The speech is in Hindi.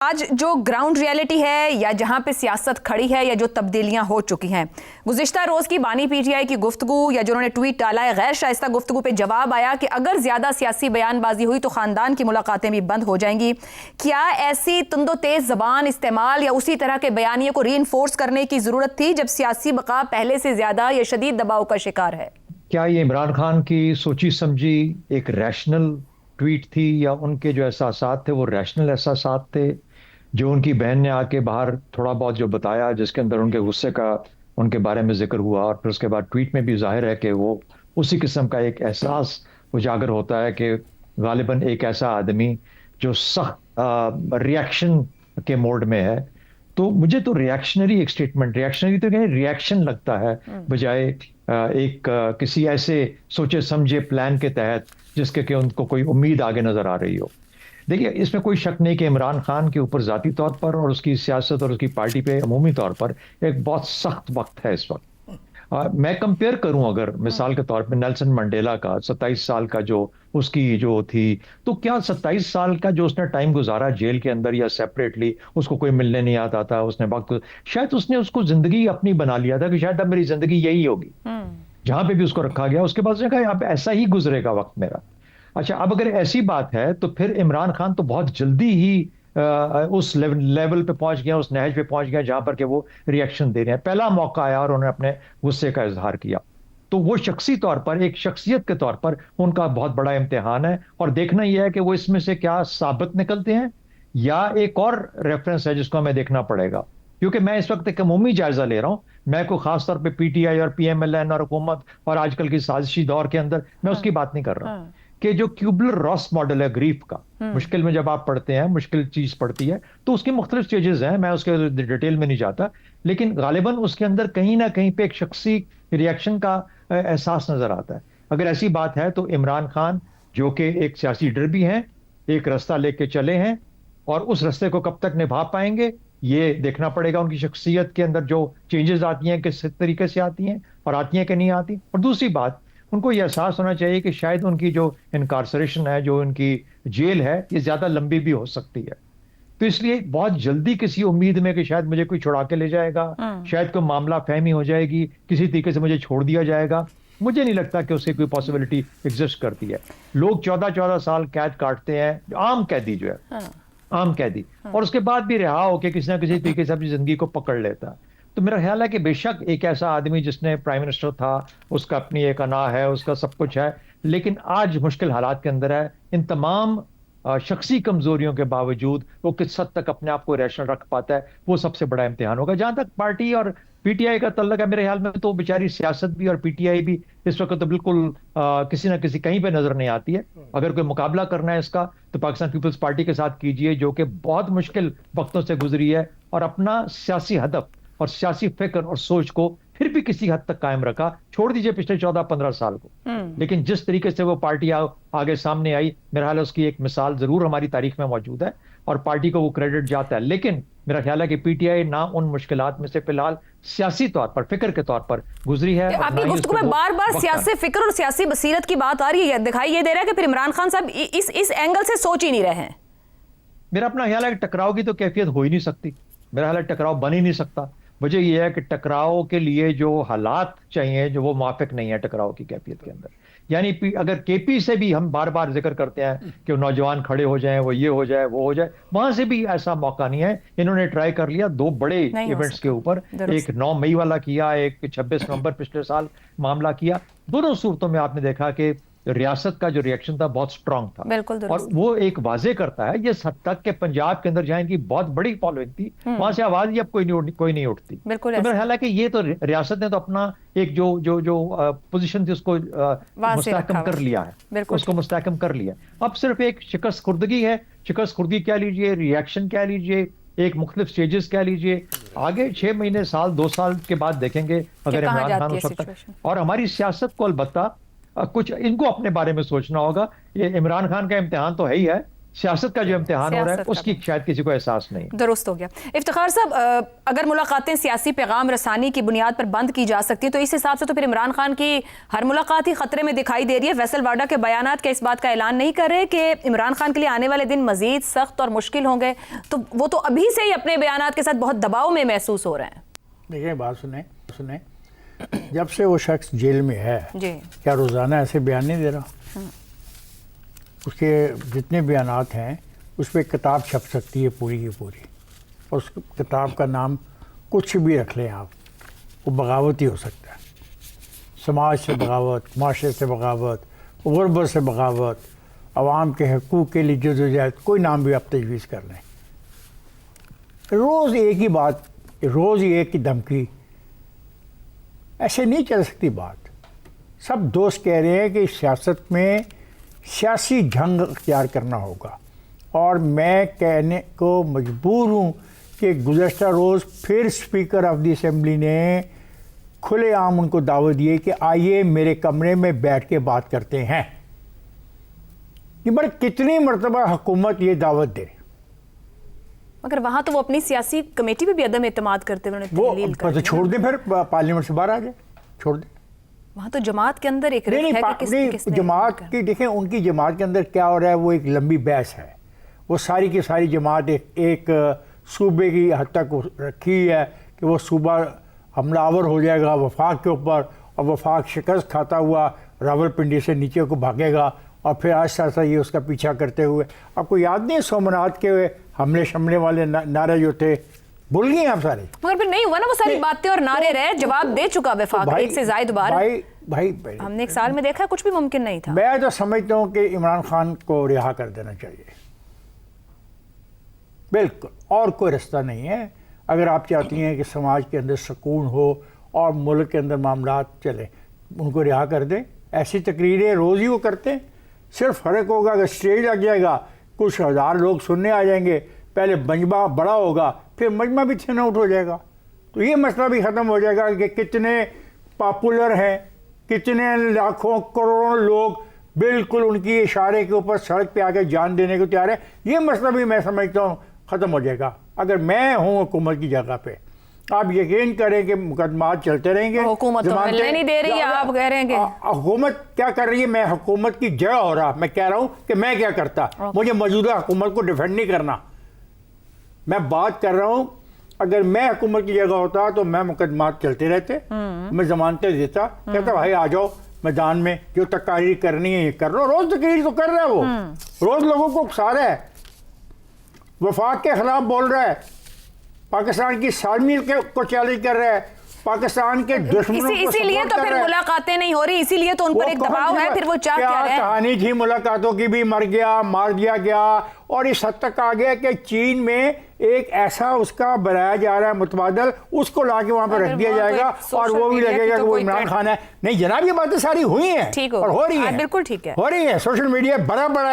आज जो ग्राउंड रियलिटी है या जहां पे सियासत खड़ी है या जो तब्दीलियां हो चुकी हैं, गुज़िश्ता रोज की बानी पीटीआई की गुफ्तगू या जो उन्होंने ट्वीट डाला है गैर शाइस्ता गुफ्तगू पे जवाब आया कि अगर ज्यादा सियासी बयानबाजी हुई तो खानदान की मुलाकातें भी बंद हो जाएंगी। क्या ऐसी तुंदो तेज जबान इस्तेमाल या उसी तरह के बयानियों को रीइंफोर्स करने की जरूरत थी जब सियासी बका पहले से ज्यादा या शदीद दबाव का शिकार है? क्या ये इमरान खान की सोची समझी एक रैशनल ट्वीट थी या उनके जो एहसासात थे वो रैशनल एहसासात थे? जो उनकी बहन ने आके बाहर थोड़ा बहुत जो बताया जिसके अंदर उनके गुस्से का उनके बारे में जिक्र हुआ और फिर उसके बाद ट्वीट में भी जाहिर है कि वो उसी किस्म का एक एहसास उजागर होता है कि गालिबन एक ऐसा आदमी जो सख्त रिएक्शन के मोड में है। तो मुझे तो रिएक्शनरी एक स्टेटमेंट रिएक्शनरी तो क्या रिएक्शन लगता है बजाय किसी ऐसे सोचे समझे प्लान के तहत जिसके कि उनको कोई उम्मीद आगे नजर आ रही हो। देखिए, इसमें कोई शक नहीं कि इमरान खान के ऊपर जाती तौर पर और उसकी सियासत और उसकी पार्टी पे अमूमी तौर पर एक बहुत सख्त वक्त है इस वक्त। मैं कंपेयर करूं अगर मिसाल के तौर पे नेल्सन मंडेला का 27 साल का जो उसकी जो थी, तो क्या 27 साल का जो उसने टाइम गुजारा जेल के अंदर या सेपरेटली, उसको कोई मिलने नहीं आता था, उसने वक्त शायद उसने उसको जिंदगी अपनी बना लिया था कि शायद अब मेरी जिंदगी यही होगी। जहां पे भी उसको रखा गया उसके बाद उसने कहा अब ऐसा ही गुजरेगा वक्त मेरा। अच्छा, अब अगर ऐसी बात है तो फिर इमरान खान तो बहुत जल्दी ही उस लेवल पे पहुंच गया, उस नहज पे पहुंच गया जहां पर के वो रिएक्शन दे रहे हैं। पहला मौका आया और उन्होंने अपने गुस्से का इजहार किया, तो वो शख्सी तौर पर एक शख्सियत के तौर पर उनका बहुत बड़ा इम्तिहान है और देखना यह है कि वो इसमें से क्या साबित निकलते हैं या एक और रेफरेंस है जिसको हमें देखना पड़ेगा। क्योंकि मैं इस वक्त एक अमूमी जायजा ले रहा हूं, मैं को खास तौर पे पीटीआई और पीएमएलएन और हुकूमत और आजकल की साजिशी दौर के अंदर मैं उसकी बात नहीं कर रहा हूं कि जो क्यूबलर रॉस मॉडल है ग्रीफ का, मुश्किल में जब आप पढ़ते हैं मुश्किल चीज पड़ती है तो उसकी मुख्तलिफ स्टेजेस हैं, मैं उसके डिटेल में नहीं जाता, लेकिन गालिबन उसके अंदर कहीं ना कहीं पे एक शख्सी रिएक्शन का एहसास नजर आता है। अगर ऐसी बात है तो इमरान खान जो कि एक सियासी लीडर भी हैं, एक रास्ता लेके चले हैं और उस रास्ते को कब तक निभा पाएंगे ये देखना पड़ेगा। उनकी शख्सियत के अंदर जो चेंजेस आती हैं किस तरीके से आती हैं और आती हैं कि नहीं आती। और दूसरी बात, उनको यह एहसास होना चाहिए कि शायद उनकी जो इनकारसरेशन है, जो उनकी जेल है, ये ज्यादा लंबी भी हो सकती है। तो इसलिए बहुत जल्दी किसी उम्मीद में कि शायद मुझे कोई छुड़ा के ले जाएगा, शायद कोई मामला फहमी हो जाएगी, किसी तरीके से मुझे छोड़ दिया जाएगा, मुझे नहीं लगता कि उससे कोई पॉसिबिलिटी एग्जिस्ट करती है। लोग 14-14 साल कैद काटते हैं, आम कैदी जो है, आम कैदी, और उसके बाद भी रिहा होकर किसी ना किसी तरीके से अपनी जिंदगी को पकड़ लेता है। तो मेरा ख्याल है कि बेशक एक ऐसा आदमी जिसने प्राइम मिनिस्टर था, उसका अपनी एक अना है, उसका सब कुछ है, लेकिन आज मुश्किल हालात के अंदर है। इन तमाम शख्सी कमजोरियों के बावजूद वो किस हद तक अपने आप को रैशनल रख पाता है, वो सबसे बड़ा इम्तिहान होगा। जहां तक पार्टी और पीटीआई का तल्लक है, मेरे ख्याल में तो बेचारी सियासत भी और पीटीआई भी इस वक्त तो बिल्कुल किसी ना किसी कहीं पे नजर नहीं आती है। अगर कोई मुकाबला करना है इसका तो पाकिस्तान पीपल्स पार्टी के साथ कीजिए, जो कि बहुत मुश्किल वक्तों से गुजरी है और अपना सियासी हदफ और सियासी फिक्र और सोच को फिर भी किसी हद तक कायम रखा। छोड़ दीजिए पिछले 14-15 साल को, लेकिन जिस तरीके से वो पार्टी आगे सामने आई, मेरा ख्याल है उसकी एक मिसाल जरूर हमारी तारीख में मौजूद है और पार्टी को वो क्रेडिट जाता है। लेकिन मेरा ख्याल है कि पीटीआई ना उन मुश्किलात में से फिलहाल सियासी तौर पर फिक्र के तौर पर गुजरी है। आपकी गुफ्तगू में बार बार सियासी फिक्र और सियासी बसीरत की बात आ रही है, दिखाई ये दे रहा है कि फिर इमरान खान साहब इस एंगल से सोच ही नहीं रहे हैं। मेरा अपना ख्याल है कि टकराव की तो कैफियत हो ही नहीं सकती, मेरा ख्याल है टकराव बन ही नहीं सकता। वजह यह है कि टकराव के लिए जो हालात चाहिए जो वो माफिक नहीं है टकराव की कैफियत के अंदर। यानी अगर केपी से भी हम बार बार जिक्र करते हैं कि नौजवान खड़े हो जाएं, वो ये हो जाए वो हो जाए, वहां से भी ऐसा मौका नहीं है। इन्होंने ट्राई कर लिया दो बड़े इवेंट्स के ऊपर, एक 9 मई वाला किया, एक 26 नवंबर पिछले साल मामला किया। दोनों सूरतों में आपने देखा कि रियासत का जो रिएक्शन था बहुत स्ट्रांग था और वो एक वाजे करता है ये हद तक कि पंजाब के अंदर जहां इनकी बहुत बड़ी फॉलोइंग थी वहां से आवाज ही अब कोई नहीं उठती। तो मेरा ख्याल है कि ये तो रियासत ने तो अपना एक जो जो जो पोजीशन थी उसको मुस्तहकम कर लिया है, उसको मुस्तहकम कर लिया। अब सिर्फ एक शिकस्त खुर्दगी है, शिकस्त खुर्दगी क्या लीजिए, रिएक्शन क्या लीजिए, एक मुख्तलिफ स्टेजेस क्या लीजिए, आगे 6 महीने साल 2 साल के बाद देखेंगे अगर इमरान खान उस वक्त तक। और हमारी सियासत को अलबत्ता कुछ इनको अपने बारे में सोचना होगा। ये इमरान खान का इम्तिहान तो है ही है, सियासत का जो इम्तिहान हो रहा है सियासत का उसकी शायद किसी को एहसास नहीं। दुरुस्त हो गया। इफ्तिखार साहब, अगर मुलाकातें सियासी पैगाम रसानी की बुनियाद पर बंद की जा सकती है तो इस हिसाब से तो फिर इमरान खान की हर मुलाकात ही खतरे में दिखाई दे रही है। फैसल वाडा के बयानात क्या इस बात का ऐलान नहीं कर रहे कि इमरान खान के लिए आने वाले दिन मजीद सख्त और मुश्किल होंगे? तो वो तो अभी से ही अपने बयानात के साथ बहुत दबाव में महसूस हो रहे हैं। देखिए, बात सुने, जब से वो शख्स जेल में है जी, क्या रोज़ाना ऐसे बयान नहीं दे रहा? उसके जितने बयानात हैं उस पर किताब छप सकती है पूरी की पूरी, और उस किताब का नाम कुछ भी रख लें आप, वो बगावत ही हो सकता है। समाज से बगावत, माशरे से बगावत, गुरबत से बगावत, आवाम के हकूक़ के लिए जदोजहद, कोई नाम भी आप तजवीज़ कर लें। रोज़ एक ही बात, रोज़ ही एक ही धमकी, ऐसे नहीं चल सकती बात। सब दोस्त कह रहे हैं कि सियासत में सियासी जंग अख्तियार करना होगा, और मैं कहने को मजबूर हूँ कि गुज़श्ता रोज़ फिर स्पीकर ऑफ द असेंबली ने खुलेआम उनको दावत दी कि आइए मेरे कमरे में बैठ के बात करते हैं। ये मगर कितनी मरतबा हुकूमत ये दावत दे, मगर वहां तो वो अपनी सियासी कमेटी पे भी अदम एतमाद करते हुए वो तो छोड़ दें, फिर पार्लियामेंट से बाहर आ जाए, छोड़ दें। वहाँ तो जमात के अंदर एक रिफ्ट है कि किसने जमात की, देखें उनकी जमात के अंदर क्या हो रहा है, वो एक लंबी बहस है। वो सारी की सारी जमात एक सूबे की हद तक रखी है कि वो सूबा हमलावर हो जाएगा वफाक के ऊपर, और वफाक शिकस्त खाता हुआ रावलपिंडी से नीचे को भागेगा, और फिर आहिस्ता आहिस्ता ये उसका पीछा करते हुए, आपको याद नहीं सोमनाथ के हमले शमले वाले नारे जो थे, भूल गए आप सारे? मगर फिर नहीं हुआ ना, वो सारी बातें और नारे रहे, जवाब दे चुका वफाक एक से ज्यादा बार। भाई हमने एक साल में देखा, कुछ भी मुमकिन नहीं था। मैं तो समझता हूँ कि इमरान खान को रिहा कर देना चाहिए, बिल्कुल, और कोई रास्ता नहीं है। अगर आप चाहती हैं कि समाज के अंदर सुकून हो और मुल्क के अंदर मामलात चले, उनको रिहा कर दें। ऐसी तकरीरें रोज़ ही वो करते हैं, सिर्फ फ़र्क होगा अगर स्टेज लग जाएगा, कुछ हज़ार लोग सुनने आ जाएंगे, पहले मजमा बड़ा होगा, फिर मजमा भी थिन आउट हो जाएगा, तो ये मसला भी ख़त्म हो जाएगा कि कितने पॉपुलर हैं, कितने लाखों करोड़ों लोग बिल्कुल उनकी इशारे के ऊपर सड़क पे आके जान देने को तैयार है। ये मसला भी मैं समझता हूँ ख़त्म हो जाएगा अगर मैं हूँ हुकूमत की जगह पे। आप यकीन करें कि मुकदमात चलते रहेंगे, हुकूमत तो मिलने नहीं दे रही है, आप कह रहे हैं कि हुकूमत क्या कर रही है? मैं हुकूमत की जगह हो रहा, मैं कह रहा हूँ कि मैं क्या करता, मुझे मौजूदा हुकूमत को डिफेंड नहीं करना। मैं बात कर रहा हूँ अगर मैं हुकूमत की जगह होता तो मैं मुकदमात चलते रहते, मैं जमानतें देता, कहता भाई आ जाओ मैदान में, जो तकरीर करनी है ये कर लो। रोज तकरीर तो कर रहा है वो, रोज लोगों को उकसा रहा है, वफाक के खिलाफ बोल रहा है, पाकिस्तान की सालमी को चैलेंज कर रहा है, पाकिस्तान के दुश्मनों को इसीलिए तो फिर मुलाकातें नहीं हो रही, इसीलिए तो उन पर एक दबाव है। फिर वो चाह क्या रहे हैं? कहानी थी मुलाकातों की भी, मर गया, मार दिया गया, और इस हद तक आ गया कि चीन में एक ऐसा उसका बनाया जा रहा है मुतबादल, उसको लाके वहां पर रख दिया जाएगा और वो भी लगेगा कि वो इमरान खान है। नहीं जनाब, ये बातें सारी हुई हैं और हो रही हैं, बिल्कुल ठीक है, हो रही है। सोशल मीडिया बड़ा बड़ा है।